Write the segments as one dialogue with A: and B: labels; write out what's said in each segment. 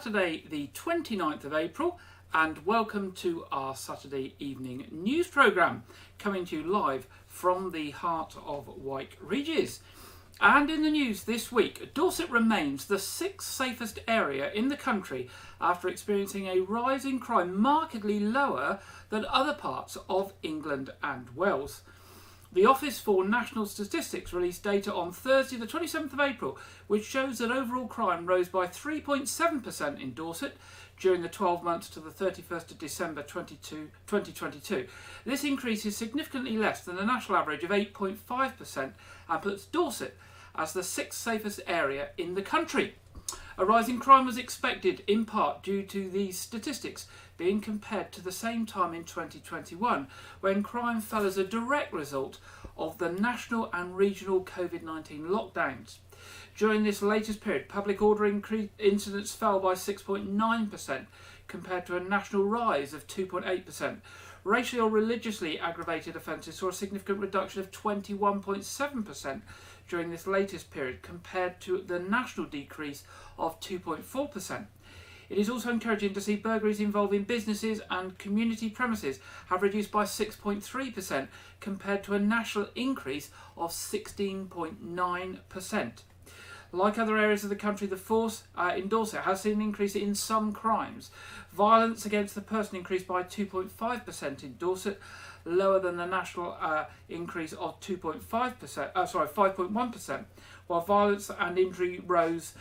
A: Saturday the 29th of April, and welcome to our Saturday evening news programme, coming to you live from the heart of Wyke Regis. And in the news this week, Dorset remains the 6th safest area in the country after experiencing a rise in crime markedly lower than other parts of England and Wales. The Office for National Statistics released data on Thursday the 27th of April, which shows that overall crime rose by 3.7% in Dorset during the 12 months to the 31st of December 2022. This increase is significantly less than the national average of 8.5% and puts Dorset as the 6th safest area in the country. A rise in crime was expected, in part due to these statistics being compared to the same time in 2021, when crime fell as a direct result of the national and regional COVID-19 lockdowns. During this latest period, public order incidents fell by 6.9% compared to a national rise of 2.8%. Racially or religiously aggravated offences saw a significant reduction of 21.7% during this latest period compared to the national decrease of 2.4%. It is also encouraging to see burglaries involving businesses and community premises have reduced by 6.3% compared to a national increase of 16.9%. Like other areas of the country, the force in Dorset has seen an increase in some crimes. Violence against the person increased by 2.5% in Dorset, lower than the national increase of 5.1%, while violence and injury rose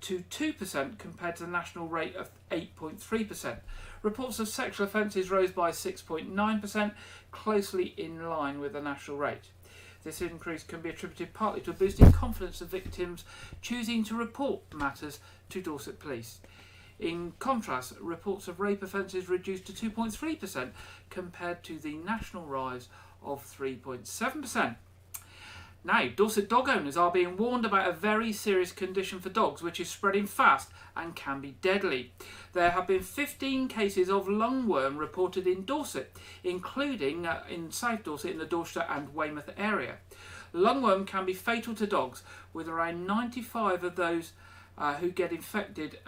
A: to 2% compared to the national rate of 8.3%. Reports of sexual offences rose by 6.9%, closely in line with the national rate. This increase can be attributed partly to a boost in confidence of victims choosing to report matters to Dorset Police. In contrast, reports of rape offences reduced to 2.3% compared to the national rise of 3.7%. Now, Dorset dog owners are being warned about a very serious condition for dogs which is spreading fast and can be deadly. There have been 15 cases of lungworm reported in Dorset, including in South Dorset in the Dorset and Weymouth area. Lungworm can be fatal to dogs, with around 95 of those who get infected,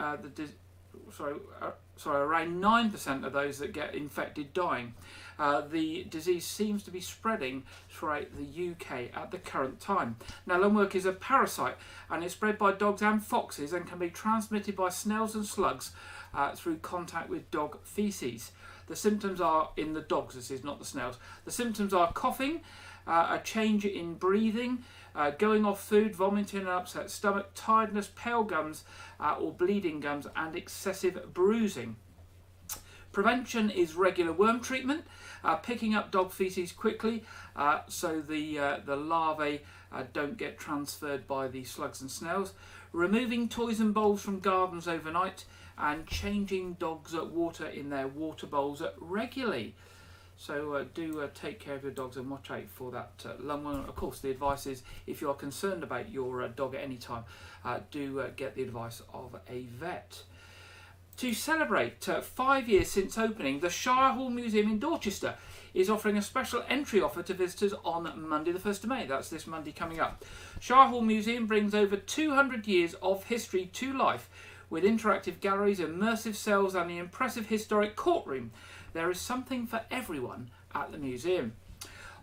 A: around 9% of those that get infected dying. The disease seems to be spreading throughout the UK at the current time. Now, lungworm is a parasite and it's spread by dogs and foxes and can be transmitted by snails and slugs through contact with dog faeces. The symptoms are in the dogs, this is not the snails. The symptoms are coughing, a change in breathing, going off food, vomiting and upset stomach, tiredness, pale gums or bleeding gums, and excessive bruising. Prevention is regular worm treatment, picking up dog faeces quickly so the larvae don't get transferred by the slugs and snails, removing toys and bowls from gardens overnight, and changing dogs' water in their water bowls regularly. So do take care of your dogs and watch out for that lungworm. Of course, the advice is, if you are concerned about your dog at any time, do get the advice of a vet. To celebrate 5 years since opening, the Shire Hall Museum in Dorchester is offering a special entry offer to visitors on Monday the 1st of May. That's this Monday coming up. Shire Hall Museum brings over 200 years of history to life with interactive galleries, immersive cells and the impressive historic courtroom. There is something for everyone at the museum.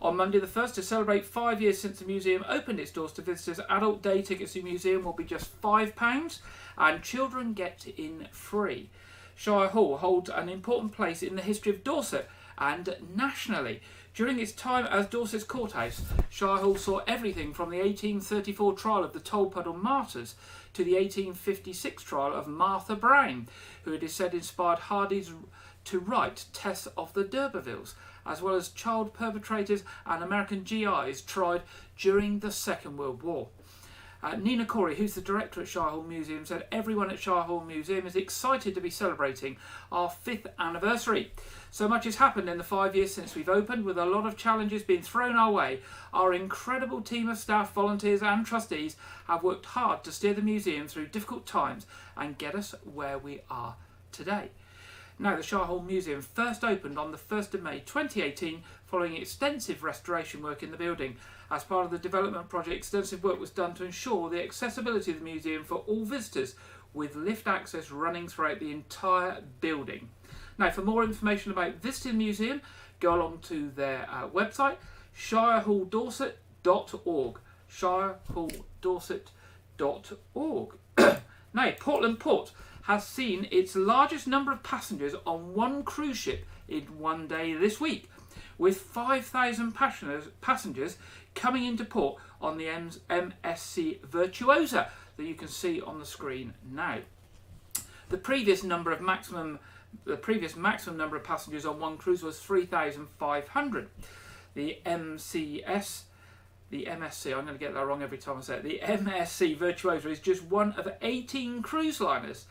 A: On Monday the 1st, to celebrate 5 years since the museum opened its doors to visitors, adult day tickets to the museum will be just £5 and children get in free. Shire Hall holds an important place in the history of Dorset and nationally. During its time as Dorset's courthouse, Shire Hall saw everything from the 1834 trial of the Tolpuddle martyrs to the 1856 trial of Martha Brown, who it is said inspired Hardy's to write Tess of the D'Urbervilles, as well as child perpetrators and American GIs tried during the Second World War. Nina Corey, who's the director at Shire Hall Museum, said everyone at Shire Hall Museum is excited to be celebrating our 5th anniversary. So much has happened in the 5 years since we've opened, with a lot of challenges being thrown our way. Our incredible team of staff, volunteers and trustees have worked hard to steer the museum through difficult times and get us where we are today. Now, the Shire Hall Museum first opened on the 1st of May 2018 following extensive restoration work in the building. As part of the development project, extensive work was done to ensure the accessibility of the museum for all visitors, with lift access running throughout the entire building. Now, for more information about visiting the museum, go along to their website, shirehalldorset.org. shirehalldorset.org. Now, Portland Port has seen its largest number of passengers on one cruise ship in one day this week, with 5,000 passengers coming into port on the MSC Virtuosa that you can see on the screen now. The previous maximum number of passengers on one cruise was 3,500. The MSC, I'm going to get that wrong every time I say it, the MSC Virtuosa is just one of 18 cruise liners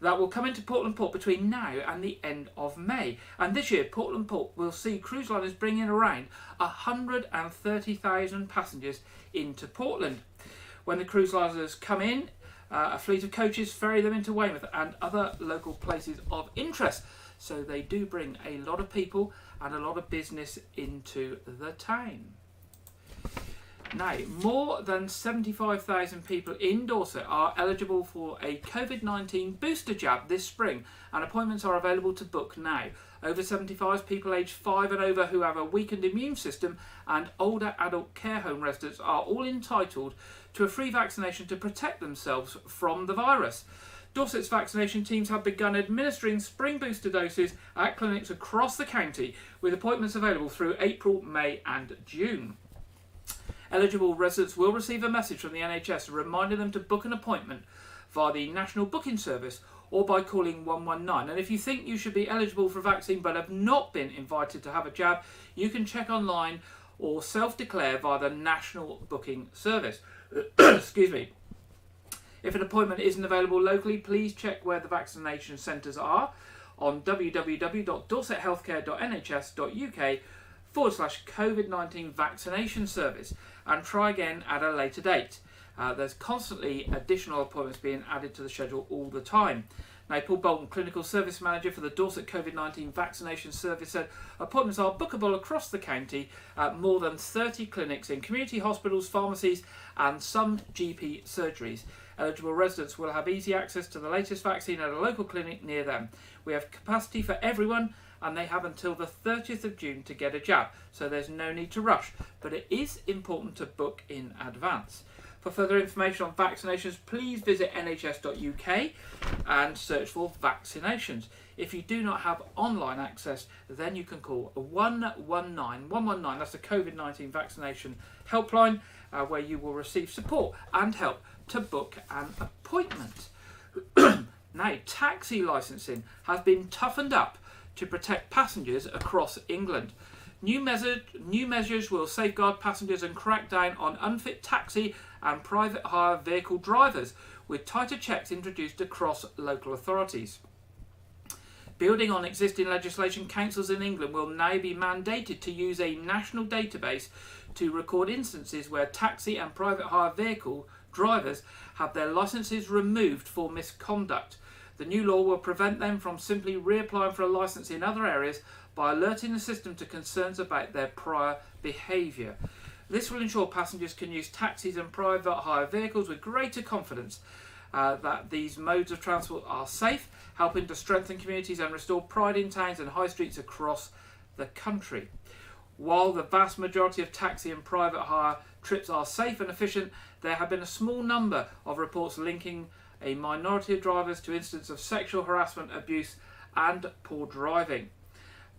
A: that will come into Portland Port between now and the end of May. And this year, Portland Port will see cruise liners bring in around 130,000 passengers into Portland. When the cruise liners come in, a fleet of coaches ferry them into Weymouth and other local places of interest. So they do bring a lot of people and a lot of business into the town. Now, more than 75,000 people in Dorset are eligible for a COVID-19 booster jab this spring, and appointments are available to book now. Over 75s, people aged 5 and over who have a weakened immune system, and older adult care home residents are all entitled to a free vaccination to protect themselves from the virus. Dorset's vaccination teams have begun administering spring booster doses at clinics across the county, with appointments available through April, May and June. Eligible residents will receive a message from the NHS reminding them to book an appointment via the National Booking Service or by calling 119. And if you think you should be eligible for a vaccine but have not been invited to have a jab, you can check online or self-declare via the National Booking Service. Excuse me. If an appointment isn't available locally, please check where the vaccination centres are on www.dorsethealthcare.nhs.uk/COVID-19 vaccination service and try again at a later date. There's constantly additional appointments being added to the schedule all the time. Now, Paul Bolton, Clinical Service Manager for the Dorset COVID-19 Vaccination Service, said appointments are bookable across the county at more than 30 clinics in community hospitals, pharmacies and some GP surgeries. Eligible residents will have easy access to the latest vaccine at a local clinic near them. We have capacity for everyone, and they have until the 30th of June to get a jab, so there's no need to rush, but it is important to book in advance. For further information on vaccinations, please visit nhs.uk and search for vaccinations. If you do not have online access, then you can call 119, that's the COVID-19 vaccination helpline, where you will receive support and help to book an appointment. Now, taxi licensing has been toughened up to protect passengers across England. New measures will safeguard passengers and crack down on unfit taxi and private hire vehicle drivers, with tighter checks introduced across local authorities. Building on existing legislation, councils in England will now be mandated to use a national database to record instances where taxi and private hire vehicle drivers have their licences removed for misconduct. The new law will prevent them from simply reapplying for a licence in other areas by alerting the system to concerns about their prior behaviour. This will ensure passengers can use taxis and private hire vehicles with greater confidence that these modes of transport are safe, helping to strengthen communities and restore pride in towns and high streets across the country. While the vast majority of taxi and private hire trips are safe and efficient, there have been a small number of reports linking a minority of drivers to incidents of sexual harassment, abuse and poor driving.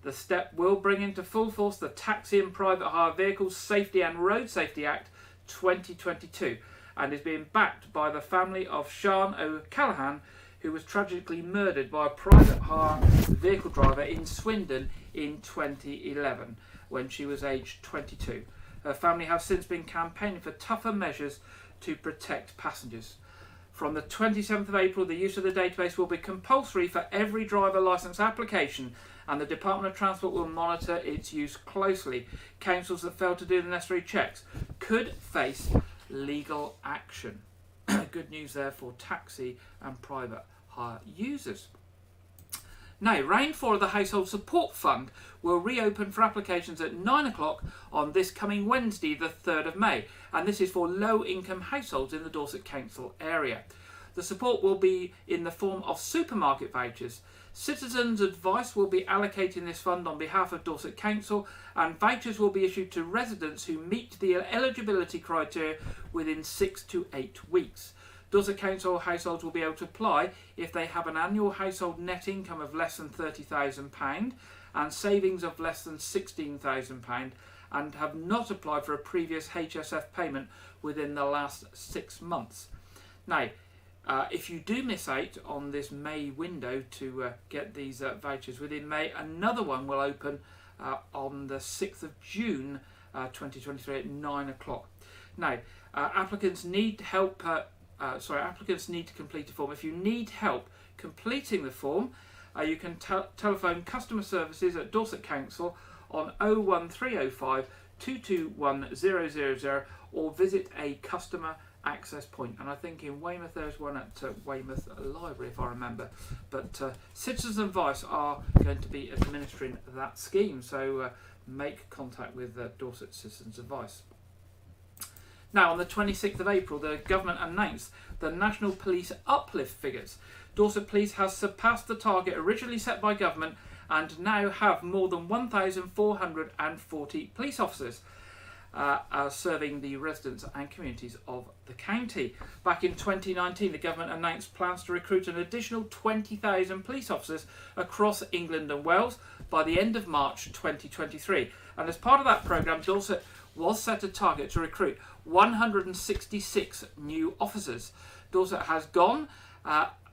A: The step will bring into full force the Taxi and Private Hire Vehicles Safety and Road Safety Act 2022 and is being backed by the family of Sian O'Callaghan, who was tragically murdered by a private hire vehicle driver in Swindon in 2011 when she was aged 22. Her family have since been campaigning for tougher measures to protect passengers. From the 27th of April, the use of the database will be compulsory for every driver licence application, and the Department of Transport will monitor its use closely. Councils that fail to do the necessary checks could face legal action. Good news there for taxi and private hire users. Now, Round 4 of the Household Support Fund will reopen for applications at 9 o'clock on this coming Wednesday, the 3rd of May, and this is for low-income households in the Dorset Council area. The support will be in the form of supermarket vouchers. Citizens Advice will be allocating this fund on behalf of Dorset Council, and vouchers will be issued to residents who meet the eligibility criteria within 6 to 8 weeks. Dorset Council households will be able to apply if they have an annual household net income of less than £30,000 and savings of less than £16,000 and have not applied for a previous HSF payment within the last 6 months. Now, if you do miss out on this May window to get these vouchers within May, another one will open on the 6th of June 2023 at 9 o'clock. Now, applicants need help. Applicants need to complete a form. If you need help completing the form, you can telephone customer services at Dorset Council on 01305 221 000 or visit a customer access point. And I think in Weymouth there's one at Weymouth Library, if I remember. But Citizens Advice are going to be administering that scheme, so make contact with Dorset Citizens Advice. Now, on the 26th of April, the government announced the National Police uplift figures. Dorset Police has surpassed the target originally set by government and now have more than 1,440 police officers serving the residents and communities of the county. Back in 2019, the government announced plans to recruit an additional 20,000 police officers across England and Wales by the end of March 2023. And as part of that programme, Dorset was set a target to recruit 166 new officers. Dorset has gone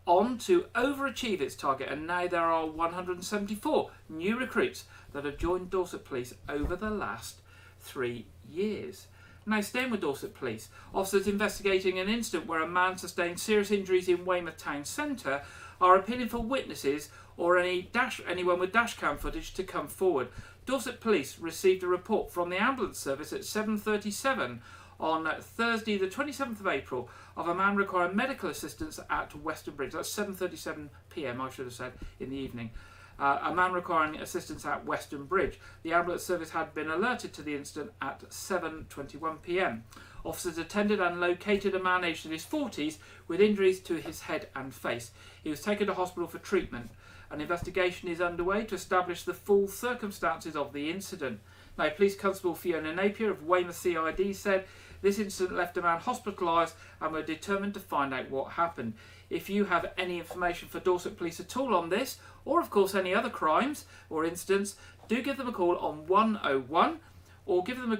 A: on to overachieve its target, and now there are 174 new recruits that have joined Dorset Police over the last 3 years. Now, staying with Dorset Police, officers investigating an incident where a man sustained serious injuries in Weymouth Town Centre are appealing for witnesses or anyone with dashcam footage to come forward. Dorset Police received a report from the ambulance service at 7:37 on Thursday the 27th of April of a man requiring medical assistance at Weston Bridge. That's 7:37 p.m, I should have said, in the evening. A man requiring assistance at Weston Bridge. The ambulance service had been alerted to the incident at 7:21 p.m. Officers attended and located a man aged in his 40s with injuries to his head and face. He was taken to hospital for treatment. An investigation is underway to establish the full circumstances of the incident. Now, Police Constable Fiona Napier of Weymouth CID said this incident left a man hospitalised and we're determined to find out what happened. If you have any information for Dorset Police at all on this, or of course any other crimes or incidents, do give them a call on 101, or give them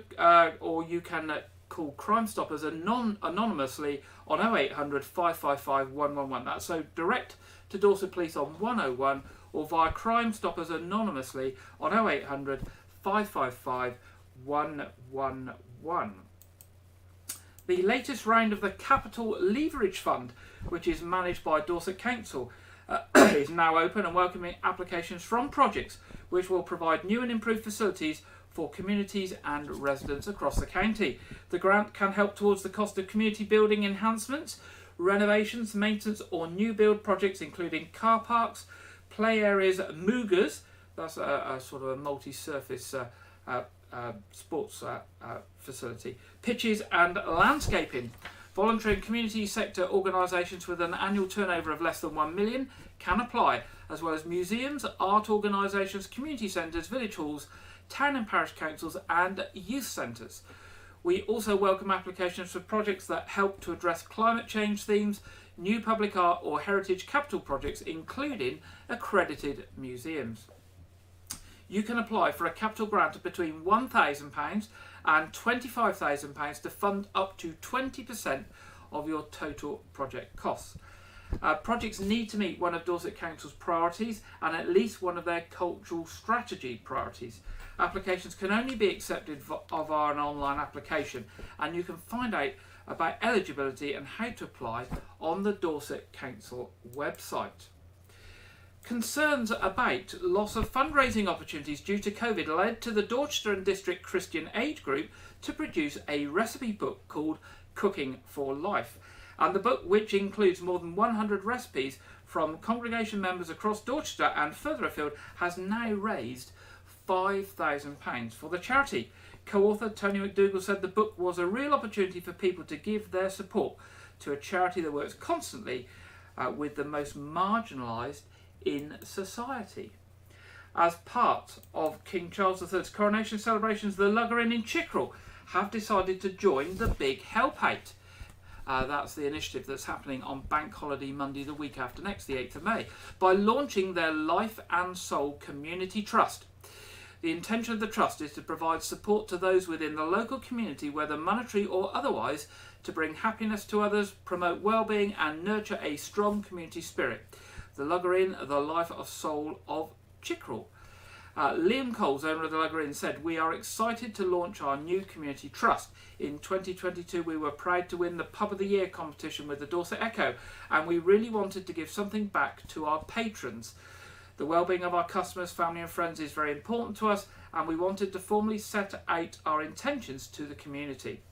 A: or you can call Crime Stoppers anonymously on 0800 555 111. That's so direct to Dorset Police on 101 or via Crime Stoppers anonymously on 0800 555 111. The latest round of the Capital Leverage Fund, which is managed by Dorset Council, is now open and welcoming applications from projects which will provide new and improved facilities for communities and residents across the county. The grant can help towards the cost of community building enhancements, renovations, maintenance or new build projects including car parks, play areas, moogers, that's a sort of a multi-surface sports facility, pitches and landscaping. Voluntary and community sector organisations with an annual turnover of less than 1 million can apply, as well as museums, art organisations, community centres, village halls, town and parish councils and youth centres. We also welcome applications for projects that help to address climate change themes, new public art or heritage capital projects, including accredited museums. You can apply for a capital grant of between £1,000 and £25,000 to fund up to 20% of your total project costs. Projects need to meet one of Dorset Council's priorities and at least one of their cultural strategy priorities. Applications can only be accepted via an online application, and you can find out about eligibility and how to apply on the Dorset Council website. Concerns about loss of fundraising opportunities due to COVID led to the Dorchester and District Christian Aid Group to produce a recipe book called Cooking for Life. And the book, which includes more than 100 recipes from congregation members across Dorchester and further afield, has now raised £5,000 for the charity. Co-author Tony McDougall said the book was a real opportunity for people to give their support to a charity that works constantly with the most marginalised in society. As part of King Charles III's coronation celebrations, the Lugger Inn in Chickerell have decided to join the Big Help 8. That's the initiative that's happening on Bank Holiday Monday, the week after next, the 8th of May, by launching their Life and Soul Community Trust. The intention of the trust is to provide support to those within the local community, whether monetary or otherwise, to bring happiness to others, promote well-being and nurture a strong community spirit. The Lugger Inn, the Life of Soul of Chickerell. Liam Coles, owner of the Lugger Inn, said, "We are excited to launch our new community trust. In 2022 we were proud to win the Pub of the Year competition with the Dorset Echo, and we really wanted to give something back to our patrons. The well-being of our customers, family and friends is very important to us, and we wanted to formally set out our intentions to the community.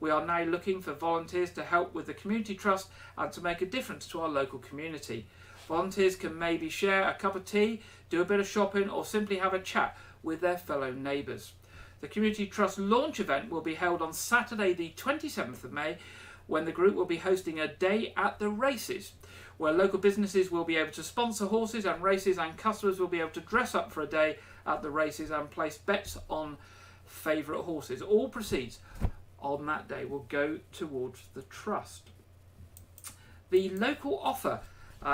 A: We are now looking for volunteers to help with the community trust and to make a difference to our local community. Volunteers can maybe share a cup of tea, do a bit of shopping, or simply have a chat with their fellow neighbours. The Community Trust launch event will be held on Saturday the 27th of May, when the group will be hosting a day at the races, where local businesses will be able to sponsor horses and races, and customers will be able to dress up for a day at the races and place bets on favourite horses. All proceeds on that day will go towards the trust." The local offer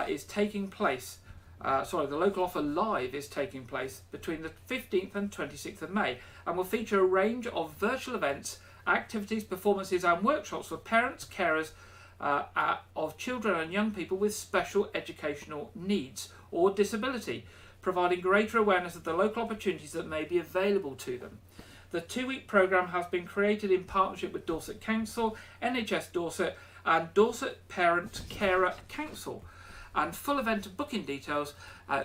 A: is taking place. The local offer live is taking place between the 15th and 26th of May, and will feature a range of virtual events, activities, performances and workshops for parents, carers of children and young people with special educational needs or disability, providing greater awareness of the local opportunities that may be available to them. The 2-week programme has been created in partnership with Dorset Council, NHS Dorset and Dorset Parent Carer Council, and full event booking details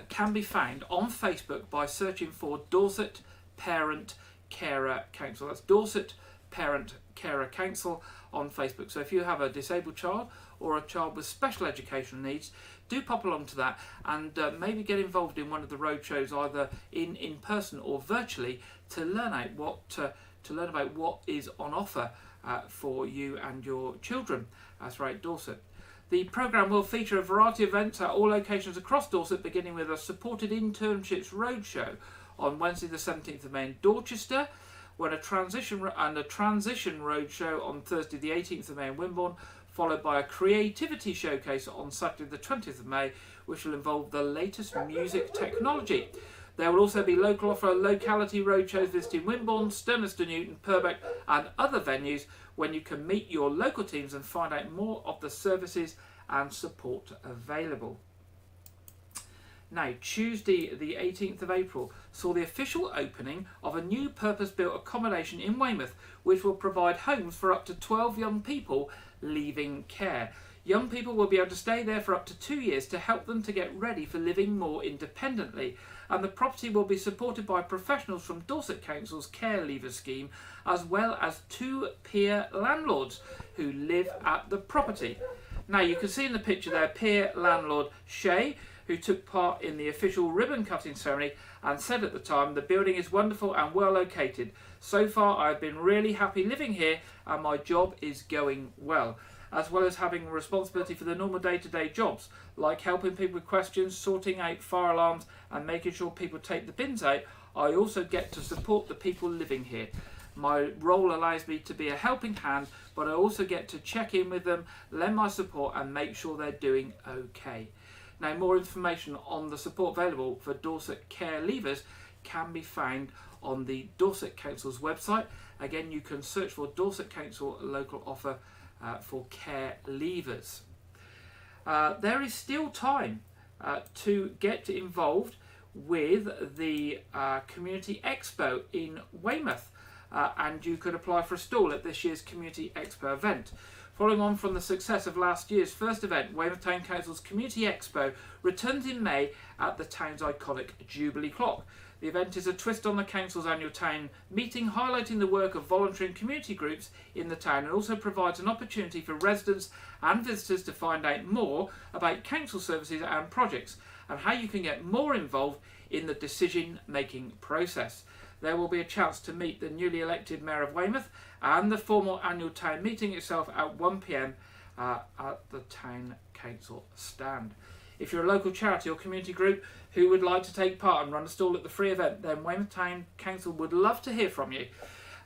A: can be found on Facebook by searching for Dorset Parent Carer Council. That's Dorset Parent Carer Council on Facebook. So if you have a disabled child or a child with special educational needs, do pop along to that and maybe get involved in one of the roadshows, either in person or virtually, to learn about what is on offer for you and your children. That's right, Dorset. The programme will feature a variety of events at all locations across Dorset, beginning with a supported internships roadshow on Wednesday the 17th of May in Dorchester, when a transition roadshow on Thursday the 18th of May in Wimborne, followed by a creativity showcase on Saturday the 20th of May, which will involve the latest music technology. There will also be local offer locality roadshows visiting Wimborne, Sturminster Newton, Purbeck and other venues, when you can meet your local teams and find out more of the services and support available. Now, Tuesday the 18th of April saw the official opening of a new purpose-built accommodation in Weymouth, which will provide homes for up to 12 young people leaving care. Young people will be able to stay there for up to 2 years to help them to get ready for living more independently, and the property will be supported by professionals from Dorset Council's Care Leavers scheme, as well as 2 peer landlords who live at the property. Now, you can see in the picture there peer landlord Shay, who took part in the official ribbon cutting ceremony and said at the time, "The building is wonderful and well located. So far I have been really happy living here and my job is going well." As well as having responsibility for the normal day-to-day jobs, like helping people with questions, sorting out fire alarms and making sure people take the bins out, I also get to support the people living here. My role allows me to be a helping hand, but I also get to check in with them, lend my support and make sure they're doing okay. Now, more information on the support available for Dorset Care Leavers can be found on the Dorset Council's website. Again, you can search for Dorset Council local offer for care leavers. There is still time to get involved with the Community Expo in Weymouth, and you could apply for a stall at this year's Community Expo event. Following on from the success of last year's first event, Weymouth Town Council's Community Expo returns in May at the town's iconic Jubilee Clock. The event is a twist on the council's annual town meeting, highlighting the work of voluntary and community groups in the town, and also provides an opportunity for residents and visitors to find out more about council services and projects, and how you can get more involved in the decision-making process. There will be a chance to meet the newly elected Mayor of Weymouth and the formal annual town meeting itself at 1 p.m, at the Town Council stand. If you're a local charity or community group who would like to take part and run a stall at the free event, then Weymouth Town Council would love to hear from you.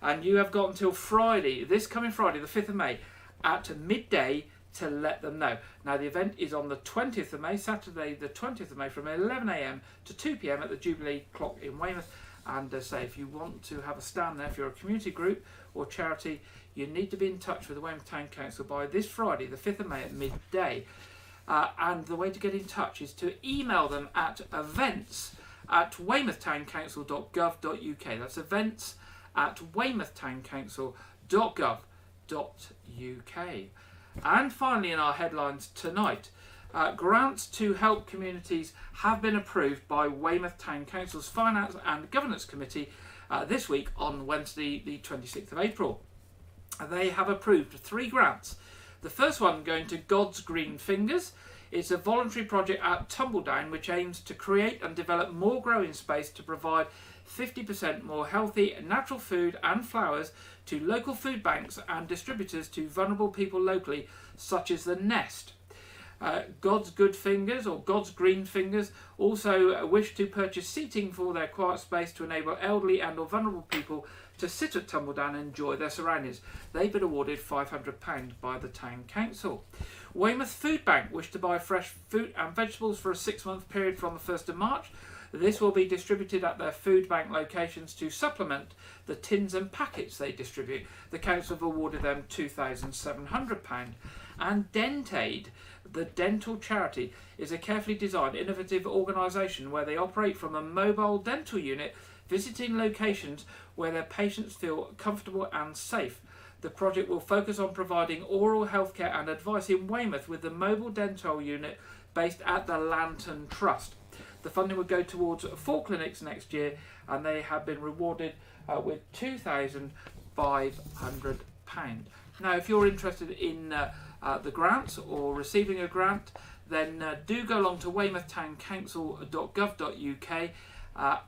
A: And you have got until Friday, this coming Friday, the 5th of May, at midday to let them know. Now, the event is on the 20th of May, Saturday the 20th of May, from 11 a.m. to 2 p.m. at the Jubilee Clock in Weymouth. And say, if you want to have a stand there, if you're a community group or charity, you need to be in touch with the Weymouth Town Council by this Friday, the 5th of May at midday. And the way to get in touch is to email them at events@weymouthtowncouncil.gov.uk. That's events@weymouthtowncouncil.gov.uk. And finally, in our headlines tonight, grants to help communities have been approved by Weymouth Town Council's Finance and Governance Committee this week on Wednesday, the 26th of April. They have approved 3 grants. The first one going to God's Green Fingers. It's a voluntary project at Tumbledown which aims to create and develop more growing space to provide 50% more healthy natural food and flowers to local food banks and distributors to vulnerable people locally, such as the Nest. God's Good Fingers, or God's Green Fingers, also wish to purchase seating for their quiet space to enable elderly and or vulnerable people to sit at Tumbledown and enjoy their surroundings. They've been awarded £500 by the Town Council. Weymouth Food Bank wish to buy fresh fruit and vegetables for a 6-month period from the 1st of March. This will be distributed at their food bank locations to supplement the tins and packets they distribute. The council have awarded them £2,700. And Dentaid, the dental charity, is a carefully designed, innovative organisation where they operate from a mobile dental unit, visiting locations where their patients feel comfortable and safe. The project will focus on providing oral healthcare and advice in Weymouth with the mobile dental unit based at the Lantern Trust. The funding will go towards 4 clinics next year, and they have been rewarded with £2,500. Now, if you're interested in the grants or receiving a grant, then do go along to weymouthtowncouncil.gov.uk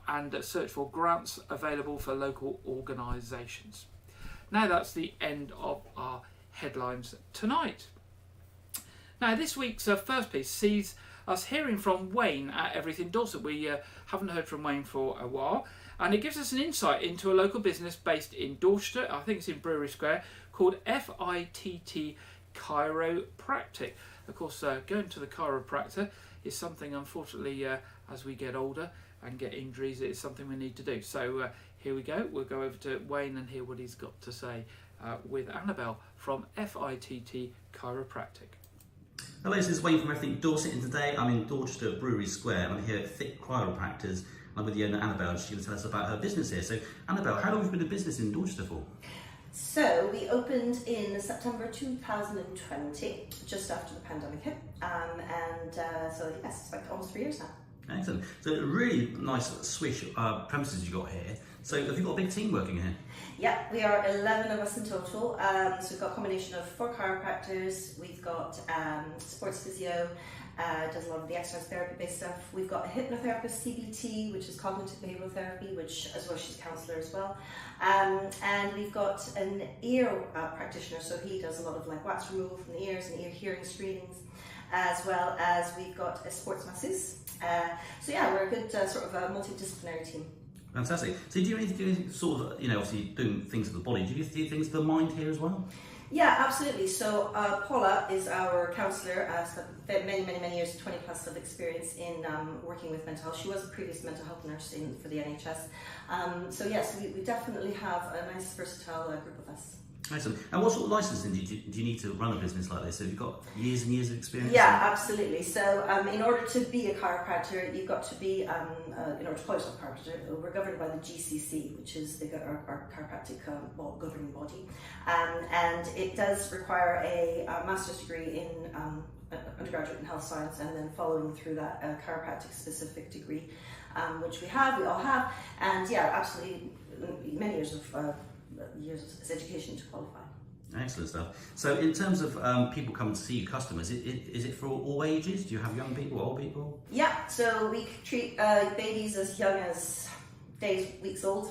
A: and search for grants available for local organisations. Now, that's the end of our headlines tonight. Now, this week's first piece sees us hearing from Wayne at Everything Dorset. We haven't heard from Wayne for a while, and it gives us an insight into a local business based in Dorset, I think it's in Brewery Square, called FITT Chiropractic. Of course, going to the chiropractor is something, unfortunately, as we get older and get injuries, it's something we need to do. So here we go. We'll go over to Wayne and hear what he's got to say with Annabelle from FITT Chiropractic.
B: Hello, this is Wayne from Everything Dorset, and today I'm in Dorset at Brewery Square. I'm here at Fit Chiropractors. I'm with the owner Annabelle, and she's going to tell us about her business here. So, Annabelle, how long have you been in business in Dorset for?
C: So we opened in September 2020, just after the pandemic hit, so yes, it's like almost 3 years now.
B: Excellent. So really nice swish premises you got here. So have you got a big team working here?
C: Yeah, we are 11 of us in total. So we've got a combination of 4 chiropractors, we've got sports physio, does a lot of the exercise therapy based stuff. We've got a hypnotherapist, CBT, which is cognitive behavioural therapy, which as well she's a counsellor as well. And we've got an ear practitioner, so he does a lot of like wax removal from the ears and ear hearing screenings, as well as we've got a sports masseuse. So yeah, we're a good sort of multidisciplinary team.
B: Fantastic. So do you need to do sort of, obviously doing things for the body, do you do things for the mind here as well?
C: Yeah, absolutely. So Paula is our counsellor, many years, 20 plus of experience in working with mental health. She was a previous mental health nurse for the NHS. So yes, we definitely have a nice versatile group of us.
B: Excellent. And what sort of licensing do you need to run a business like this? Have you got years and years of experience?
C: Yeah, absolutely. So in order to be a chiropractor, you've got to be, in order to call yourself a chiropractor, we're governed by the GCC, which is our chiropractic governing body. And it does require a master's degree in undergraduate in health science, and then following through that chiropractic specific degree, which we all have. And yeah, absolutely many years of education to qualify.
B: Excellent stuff. So in terms of people coming to see you, customers, is it for all ages? Do you have young people, old people?
C: Yeah, so we treat babies as young as days, weeks old.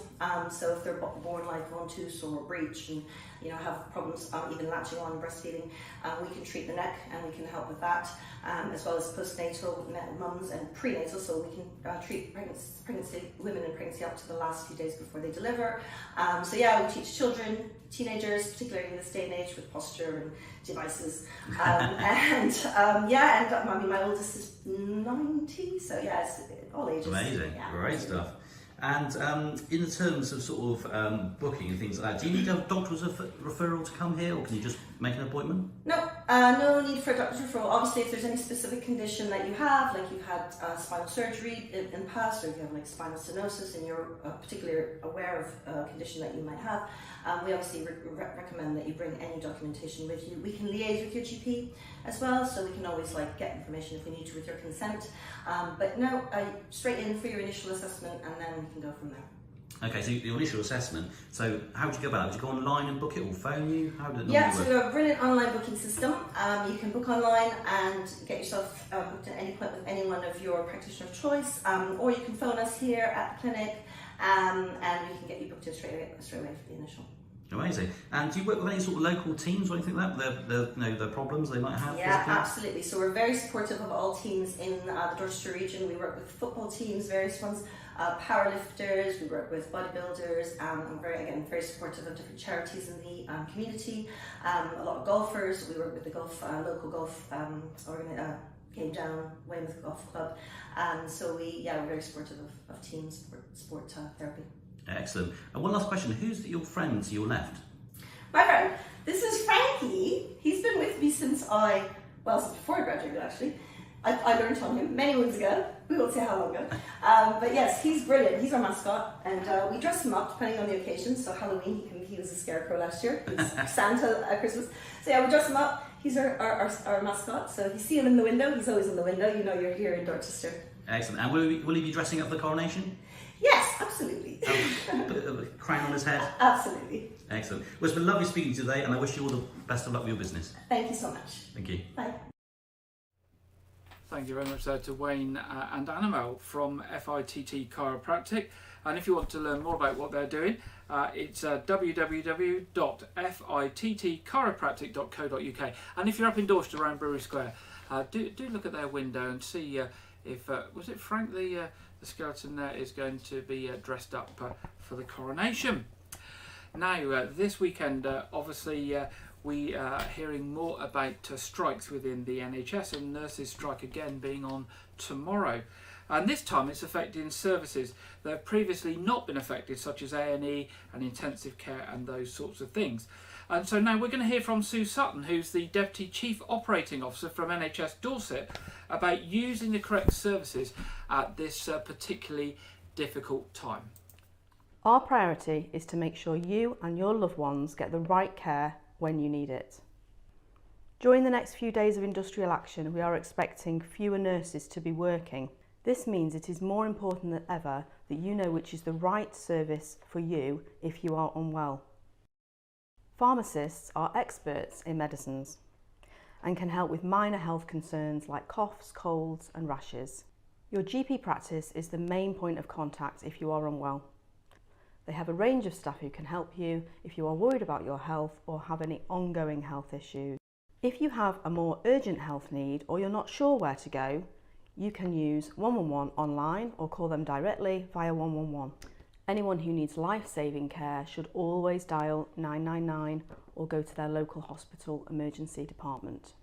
C: So if they're born like ventouse or breech and have problems even latching on breastfeeding, we can treat the neck and we can help with that, as well as postnatal mums and prenatal. So we can treat women in pregnancy up to the last few days before they deliver. So yeah, we teach children, teenagers, particularly in this day and age with posture and devices. I mean, my oldest is 90, so yeah, it's all ages.
B: Amazing,
C: yeah,
B: great stuff. And in terms of sort of booking and things like that, do you need a doctor's referral to come here, or can you just make an appointment?
C: No, no need for a doctor's referral. Obviously, if there's any specific condition that you have, like you've had spinal surgery in the past, or if you have like spinal stenosis and you're particularly aware of a condition that you might have, we obviously recommend that you bring any documentation with you. We can liaise with your GP as well, so we can always get information if we need to with your consent. But no, straight in for your initial assessment, and then we can go from there.
B: Okay, so your initial assessment, so how would you go about it? Would you go online and book it, or phone you? How did it
C: Yeah,
B: normally
C: so we have a brilliant online booking system. You can book online and get yourself booked at any point with any one of your practitioner of choice, or you can phone us here at the clinic, and we can get you booked in straight away for the initial.
B: Amazing. And do you work with any sort of local teams or anything like that? The problems they might have?
C: Yeah, absolutely. So we're very supportive of all teams in the Dorset region. We work with football teams, various ones, powerlifters, we work with bodybuilders, and very supportive of different charities in the community. A lot of golfers. We work with the local golf came down Weymouth Golf Club. So we're very supportive of teams, sport therapy.
B: Excellent. And one last question, who's your friend to your left?
C: My friend, this is Frankie. He's been with me since before I graduated actually. I learned on him many moons ago. We won't say how long ago. But yes, he's brilliant. He's our mascot, and we dress him up depending on the occasion. So Halloween, he was a scarecrow last year. He was Santa at Christmas. So yeah, we dress him up. He's our mascot. So if you see him in the window, he's always in the window. You know you're here in Dorchester.
B: Excellent. And will he be dressing up for the coronation?
C: Yes, absolutely.
B: A crown on his head?
C: Absolutely.
B: Excellent. Well, it's been lovely speaking to you today, and I wish you all the best of luck with your business.
C: Thank you so much.
B: Thank you.
C: Bye.
A: Thank you very much to Wayne and Annabelle from FITT Chiropractic. And if you want to learn more about what they're doing, it's www.fittchiropractic.co.uk. And if you're up in Dorset around Brewery Square, do look at their window and see if was it Frank the skeleton there is going to be dressed up for the coronation. Now this weekend obviously we are hearing more about strikes within the NHS, and nurses strike again being on tomorrow, and this time it's affecting services that have previously not been affected, such as A&E and intensive care and those sorts of things. And so now we're going to hear from Sue Sutton, who's the Deputy Chief Operating Officer from NHS Dorset, about using the correct services at this particularly difficult time.
D: Our priority is to make sure you and your loved ones get the right care when you need it. During the next few days of industrial action, we are expecting fewer nurses to be working. This means it is more important than ever that you know which is the right service for you if you are unwell. Pharmacists are experts in medicines and can help with minor health concerns like coughs, colds and rashes. Your GP practice is the main point of contact if you are unwell. They have a range of staff who can help you if you are worried about your health or have any ongoing health issues. If you have a more urgent health need or you're not sure where to go, you can use 111 online or call them directly via 111. Anyone who needs life-saving care should always dial 999 or go to their local hospital emergency department.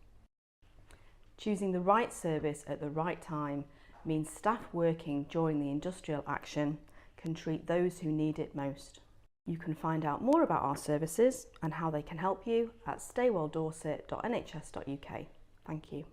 D: Choosing the right service at the right time means staff working during the industrial action can treat those who need it most. You can find out more about our services and how they can help you at staywelldorset.nhs.uk. Thank you.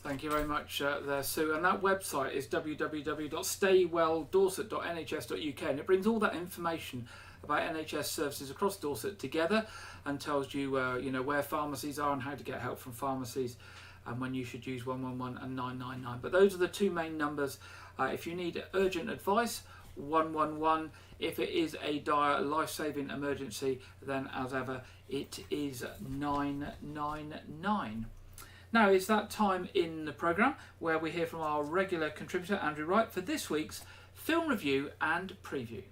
A: Thank you very much there, Sue. And that website is www.staywelldorset.nhs.uk, and it brings all that information about NHS services across Dorset together and tells you, where pharmacies are and how to get help from pharmacies and when you should use 111 and 999. But those are the two main numbers. If you need urgent advice, 111. If it is a dire life-saving emergency, then as ever, it is 999. Now it's that time in the programme where we hear from our regular contributor Andrew Wright for this week's film review and preview.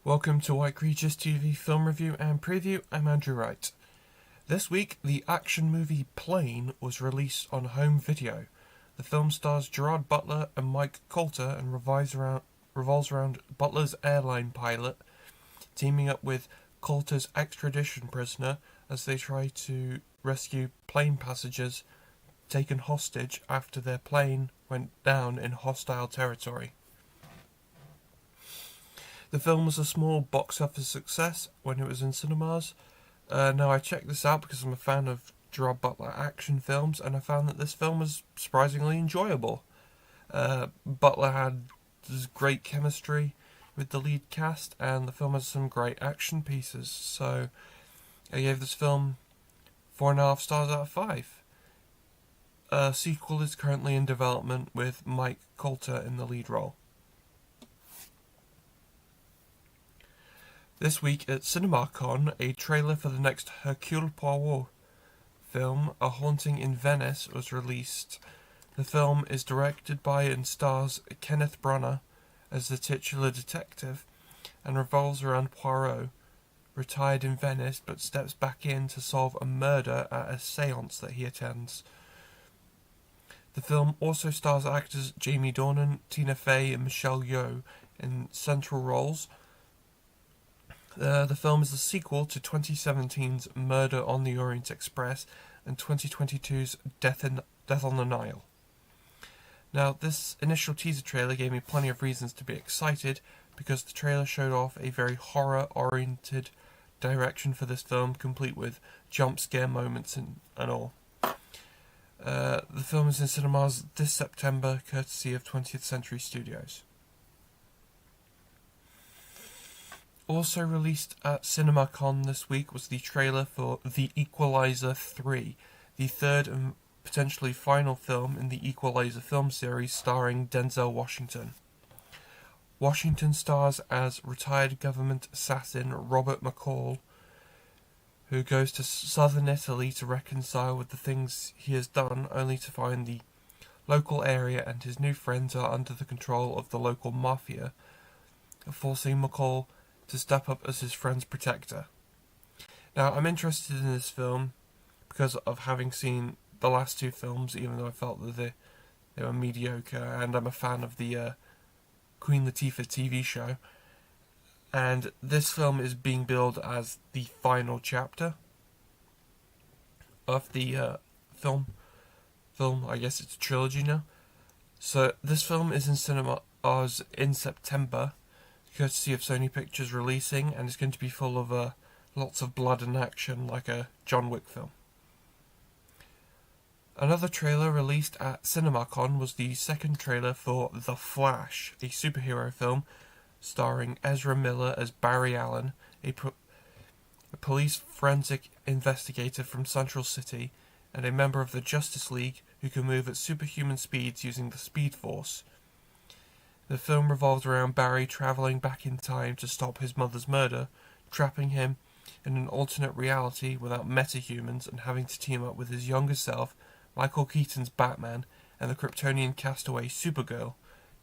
E: Welcome to Wyke Regis TV film review and preview. I'm Andrew Wright. This week, the action movie Plane was released on home video. The film stars Gerard Butler and Mike Coulter and revolves around Butler's airline pilot teaming up with Coulter's extradition prisoner as they try to rescue plane passengers taken hostage after their plane went down in hostile territory. The film was a small box office success when it was in cinemas. Now I checked this out because I'm a fan of Gerard Butler action films, and I found that this film was surprisingly enjoyable. Butler had this great chemistry with the lead cast, and the film has some great action pieces, so I gave this film 4.5 stars out of 5. A sequel is currently in development with Mike Coulter in the lead role. This week at CinemaCon, a trailer for the next Hercule Poirot film, A Haunting in Venice, was released. The film is directed by and stars Kenneth Branagh as the titular detective and revolves around Poirot, retired in Venice but steps back in to solve a murder at a séance that he attends. The film also stars actors Jamie Dornan, Tina Fey and Michelle Yeoh in central roles. The film is a sequel to 2017's Murder on the Orient Express and 2022's Death on the Nile. Now, this initial teaser trailer gave me plenty of reasons to be excited because the trailer showed off a very horror-oriented direction for this film, complete with jump scare moments and all. The film is in cinemas this September, courtesy of 20th Century Studios. Also released at CinemaCon this week was the trailer for The Equalizer 3, the third and potentially final film in the Equalizer film series starring Denzel Washington. Washington stars as retired government assassin Robert McCall, who goes to southern Italy to reconcile with the things he has done, only to find the local area and his new friends are under the control of the local mafia, forcing McCall to step up as his friend's protector. Now, I'm interested in this film because of having seen the last two films, even though I felt that they were mediocre, and I'm a fan of the Queen Latifah TV show. And this film is being billed as the final chapter of the film. I guess it's a trilogy now. So this film is in cinemas in September, courtesy of Sony Pictures releasing, and it's going to be full of lots of blood and action like a John Wick film. Another trailer released at CinemaCon was the second trailer for The Flash, a superhero film starring Ezra Miller as Barry Allen, a police forensic investigator from Central City, and a member of the Justice League who can move at superhuman speeds using the Speed Force. The film revolves around Barry travelling back in time to stop his mother's murder, trapping him in an alternate reality without metahumans and having to team up with his younger self, Michael Keaton's Batman, and the Kryptonian castaway Supergirl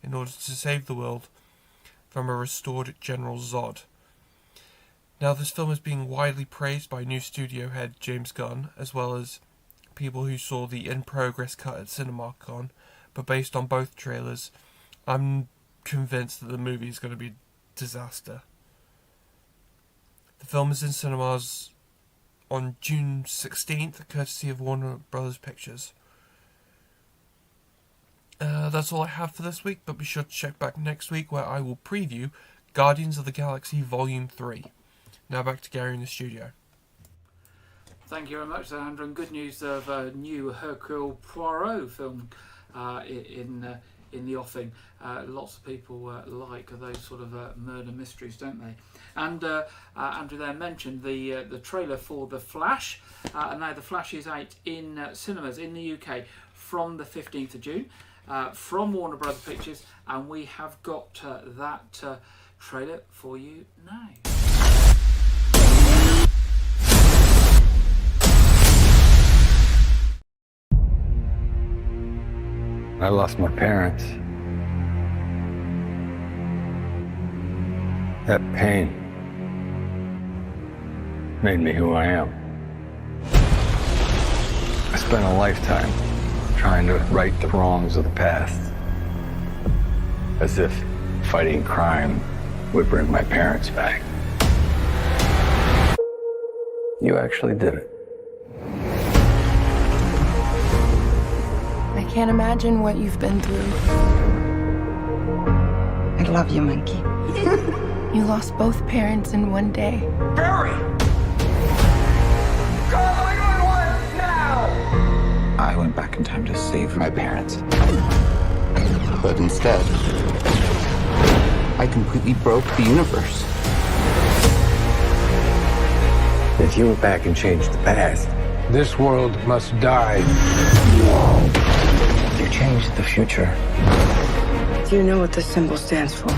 E: in order to save the world from a restored General Zod. Now, this film is being widely praised by new studio head James Gunn, as well as people who saw the in-progress cut at CinemaCon, but based on both trailers, I'm convinced that the movie is going to be a disaster. The film is in cinemas on June 16th, courtesy of Warner Brothers Pictures. That's all I have for this week, but be sure to check back next week where I will preview Guardians of the Galaxy Volume 3. Now back to Gary in the studio.
A: Thank you very much, Andrew. And good news of a new Hercule Poirot film in the offing. Lots of people like those sort of murder mysteries, don't they? And Andrew there mentioned the trailer for The Flash, and now The Flash is out in cinemas in the UK from the 15th of June from Warner Brothers Pictures, and we have got that trailer for you now.
F: I lost my parents. That pain made me who I am. I spent a lifetime trying to right the wrongs of the past. As if fighting crime would bring my parents back. You actually did it.
G: I can't imagine what you've been through.
H: I love you, Monkey.
G: You lost both parents in one day.
F: Barry! Call 911 now!
H: I went back in time to save my parents. But instead, I completely broke the universe.
F: If you went back and changed the past, this world must die.
H: You changed the future.
G: Do you know what this symbol stands for?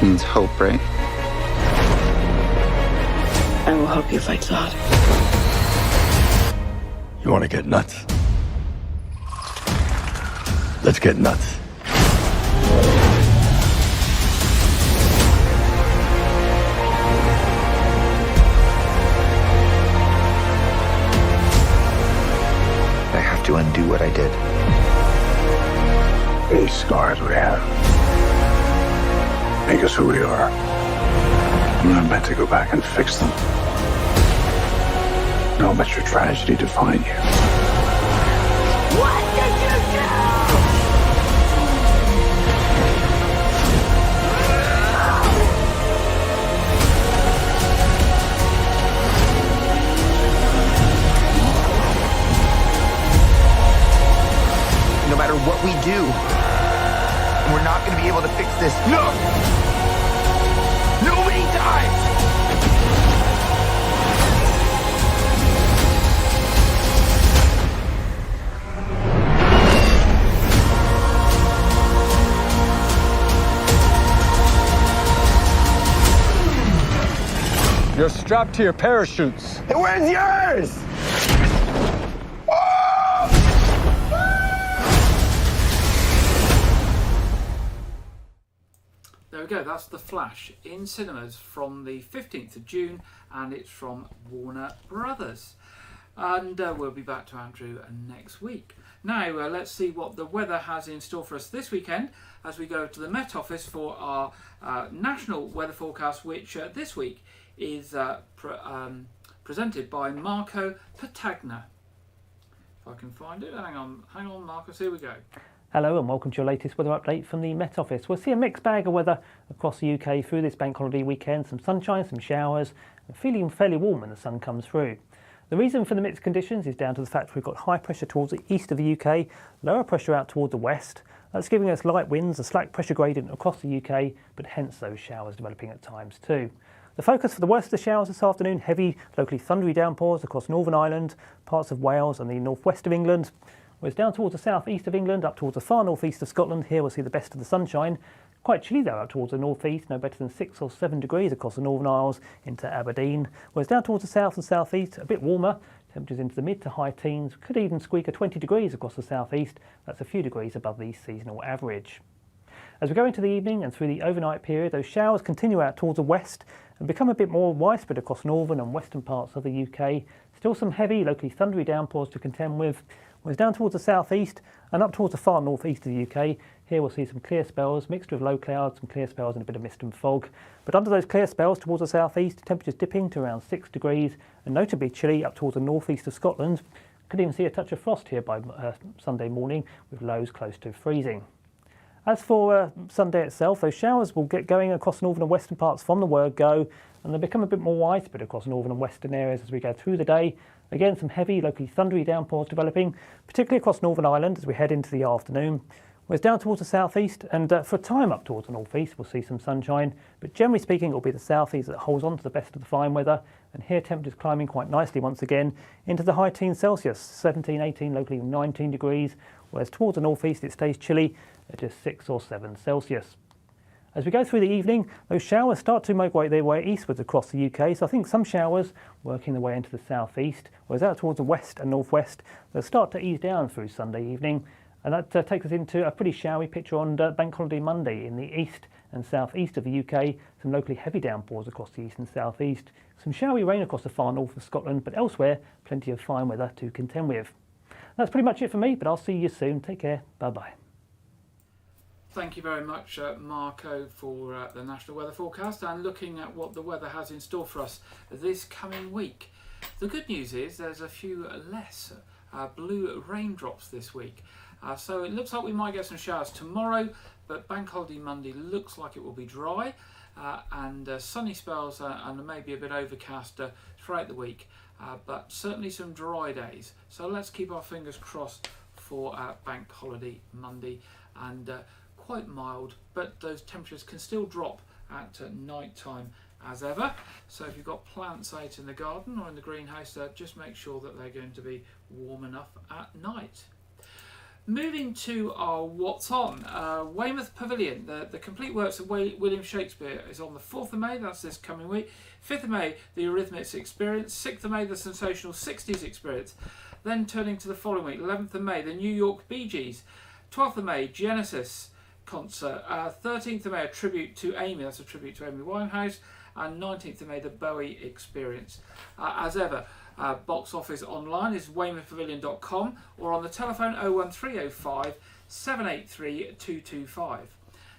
H: Means hope, right?
G: I will help you fight God.
F: You want to get nuts? Let's get nuts.
H: I have to undo what I did.
F: These scars we have make us who we are. I'm not meant to go back and fix them. Don't let your tragedy define you.
G: What did you do?
H: No matter what we do, we're not going to be able to fix this. No! Nobody dies!
F: You're strapped to your parachutes.
H: Where's yours?
A: There we go, that's The Flash in cinemas from the 15th of June, and it's from Warner Brothers. And we'll be back to Andrew next week. Now, let's see what the weather has in store for us this weekend as we go to the Met Office for our national weather forecast, which this week is presented by Marco Patagna. If I can find it, hang on, Marcus, here we go.
I: Hello and welcome to your latest weather update from the Met Office. We'll see a mixed bag of weather across the UK through this bank holiday weekend. Some sunshine, some showers, and feeling fairly warm when the sun comes through. The reason for the mixed conditions is down to the fact we've got high pressure towards the east of the UK, lower pressure out toward the west. That's giving us light winds, a slack pressure gradient across the UK, but hence those showers developing at times too. The focus for the worst of the showers this afternoon, heavy, locally thundery downpours across Northern Ireland, parts of Wales and the northwest of England. Whereas down towards the south-east of England, up towards the far north-east of Scotland, here we'll see the best of the sunshine. Quite chilly though out towards the north-east, no better than 6 or 7 degrees across the Northern Isles into Aberdeen. Whereas down towards the south and south-east, a bit warmer, temperatures into the mid to high teens, could even squeak a 20 degrees across the south-east, that's a few degrees above the seasonal average. As we go into the evening and through the overnight period, those showers continue out towards the west and become a bit more widespread across northern and western parts of the UK. Still some heavy, locally thundery downpours to contend with. Whereas down towards the south-east and up towards the far north-east of the UK, here we'll see some clear spells mixed with low clouds, some clear spells and a bit of mist and fog. But under those clear spells towards the south-east, temperatures dipping to around 6 degrees and notably chilly up towards the north-east of Scotland. Could even see a touch of frost here by Sunday morning with lows close to freezing. As for Sunday itself, those showers will get going across northern and western parts from the word go, and they'll become a bit more widespread across northern and western areas as we go through the day. Again, some heavy, locally thundery downpours developing, particularly across Northern Ireland as we head into the afternoon. Whereas down towards the southeast and for a time up towards the northeast, we'll see some sunshine. But generally speaking, it will be the southeast that holds on to the best of the fine weather. And here temperatures climbing quite nicely once again into the high teens Celsius, 17, 18, locally 19 degrees. Whereas towards the northeast, it stays chilly at just 6 or 7 Celsius. As we go through the evening, those showers start to make their way eastwards across the UK. So I think some showers working their way into the southeast, whereas out towards the west and northwest, they'll start to ease down through Sunday evening. And that takes us into a pretty showery picture on Bank Holiday Monday in the east and southeast of the UK. Some locally heavy downpours across the east and southeast. Some showery rain across the far north of Scotland, but elsewhere, plenty of fine weather to contend with. That's pretty much it for me, but I'll see you soon. Take care. Bye-bye.
A: Thank you very much, Marco, for the National Weather Forecast and looking at what the weather has in store for us this coming week. The good news is there's a few less blue raindrops this week. So it looks like we might get some showers tomorrow, but Bank Holiday Monday looks like it will be dry and sunny spells and maybe a bit overcast throughout the week, but certainly some dry days. So let's keep our fingers crossed for Bank Holiday Monday, and quite mild, but those temperatures can still drop at night time as ever. So if you've got plants out in the garden or in the greenhouse, just make sure that they're going to be warm enough at night. Moving to our What's On, Weymouth Pavilion, the complete works of William Shakespeare is on the 4th of May, that's this coming week. 5th of May, the Eurythmics Experience. 6th of May, the Sensational 60s Experience. Then turning to the following week, 11th of May, the New York Bee Gees. 12th of May, Genesis concert. 13th of May, a tribute to Amy, that's a tribute to Amy Winehouse. And 19th of May, the Bowie Experience. As ever, box office online is weymouthpavilion.com or on the telephone 01305 783 225.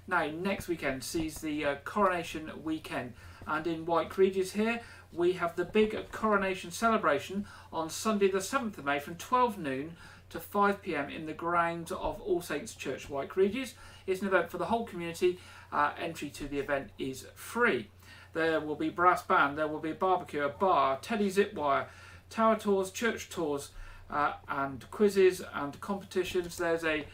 A: Now, next weekend sees the coronation weekend, and in Wyke Regis here we have the big coronation celebration on Sunday the 7th of May from 12 noon to 5 p.m. in the grounds of All Saints Church, Wyke Regis. It's an event for the whole community. Entry to the event is free. There will be brass band, there will be a barbecue, a bar, teddy zip wire, tower tours, church tours, and quizzes and competitions. There's a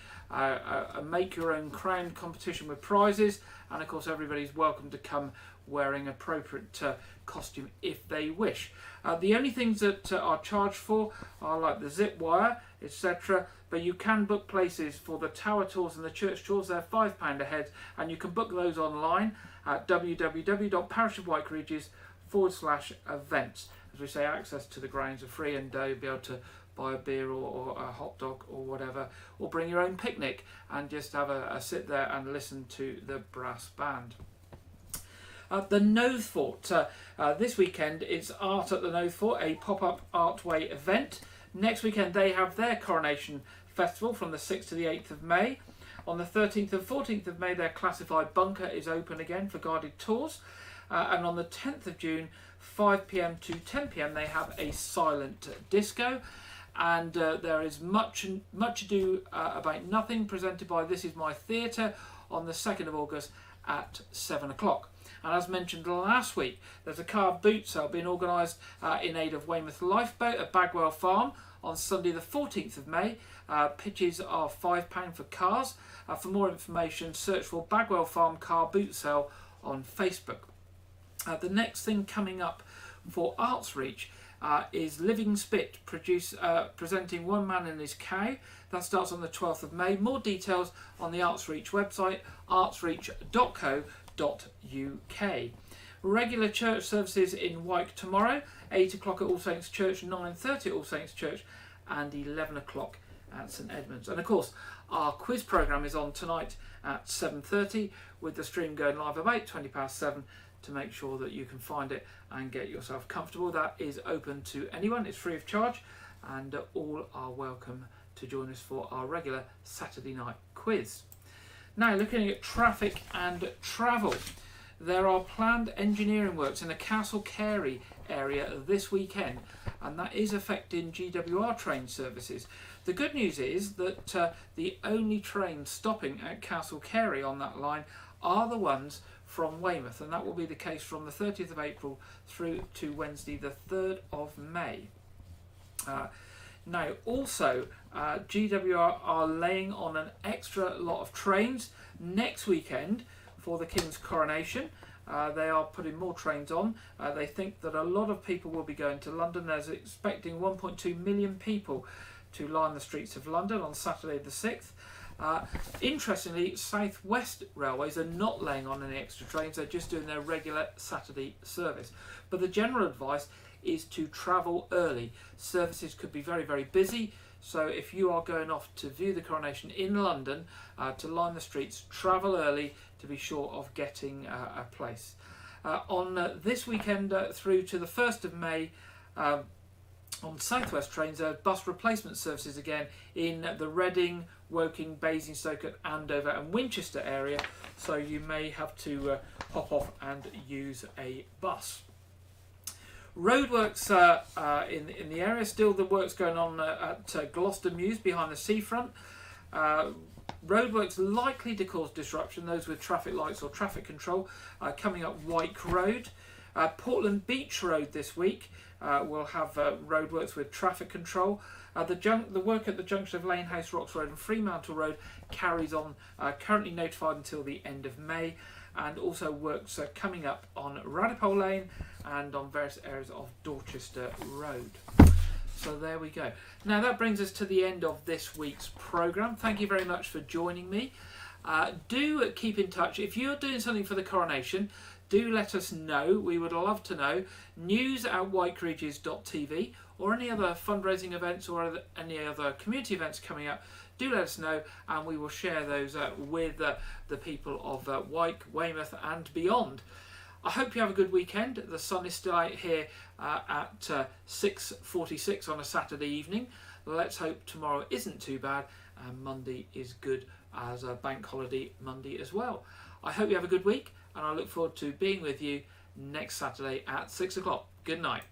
A: make your own crown competition with prizes, and of course everybody's welcome to come wearing appropriate costume if they wish. The only things that are charged for are like the zip wire, etc., but you can book places for the tower tours and the church tours. They're £5 a head, and you can book those online at www.parishofwykeregis.com/events. As we say, access to the grounds are free, and you'll be able to buy a beer or a hot dog or whatever, or bring your own picnic and just have a sit there and listen to the brass band. The Nothe Fort. This weekend it's Art at the Nothe Fort, a pop-up Artway event. Next weekend they have their Coronation Festival from the 6th to the 8th of May. On the 13th and 14th of May their classified bunker is open again for guided tours. And on the 10th of June, 5 p.m. to 10 p.m. they have a silent disco. And there is much ado about nothing presented by This Is My Theatre on the 2nd of August at 7 o'clock. And as mentioned last week, there's a car boot sale being organised in aid of Weymouth Lifeboat at Bagwell Farm on Sunday the 14th of May. Pitches are £5 for cars. For more information, search for Bagwell Farm Car Boot Sale on Facebook. The next thing coming up for Arts Reach is Living Spit, presenting One Man and His Cow. That starts on the 12th of May. More details on the Arts Reach website, artsreach.co.uk. Regular church services in Wyke tomorrow, 8 o'clock at All Saints Church, 9:30 at All Saints Church, and 11 o'clock at St Edmunds. And of course, our quiz programme is on tonight at 7:30, with the stream going live about 7:20 to make sure that you can find it and get yourself comfortable. That is open to anyone, it's free of charge, and all are welcome to join us for our regular Saturday night quiz. Now, looking at traffic and travel, there are planned engineering works in the Castle Carey area this weekend, and that is affecting GWR train services. The good news is that the only trains stopping at Castle Carey on that line are the ones from Weymouth, and that will be the case from the 30th of April through to Wednesday the 3rd of May. Now, also, GWR are laying on an extra lot of trains next weekend for the King's coronation. They are putting more trains on. They think that a lot of people will be going to London. They're expecting 1.2 million people to line the streets of London on Saturday the 6th. Interestingly, South West Railways are not laying on any extra trains. They're just doing their regular Saturday service. But the general advice is to travel early. Services could be very, very busy So if you are going off to view the coronation in London, to line the streets, travel early to be sure of getting a place. On this weekend through to the 1st of May, on South West trains, there are bus replacement services again in the Reading, Woking, Basingstoke, Andover and Winchester area, so you may have to hop off and use a bus. Roadworks in the area, still the works going on at Gloucester Mews behind the seafront. Roadworks likely to cause disruption, those with traffic lights or traffic control, coming up Wyke Road. Portland Beach Road this week will have roadworks with traffic control. The work at the junction of Lane House, Rocks Road and Fremantle Road carries on, currently notified until the end of May. And also works coming up on Radipole Lane and on various areas of Dorchester Road. So there we go. Now that brings us to the end of this week's programme. Thank you very much for joining me. Do keep in touch. If you're doing something for the coronation, do let us know. We would love to know. news@wykeregis.tv or any other fundraising events or any other community events coming up. Do let us know and we will share those with the people of Wyke, Weymouth and beyond. I hope you have a good weekend. The sun is still out here at 6:46 on a Saturday evening. Let's hope tomorrow isn't too bad and Monday is good as a bank holiday Monday as well. I hope you have a good week and I look forward to being with you next Saturday at 6 o'clock. Good night.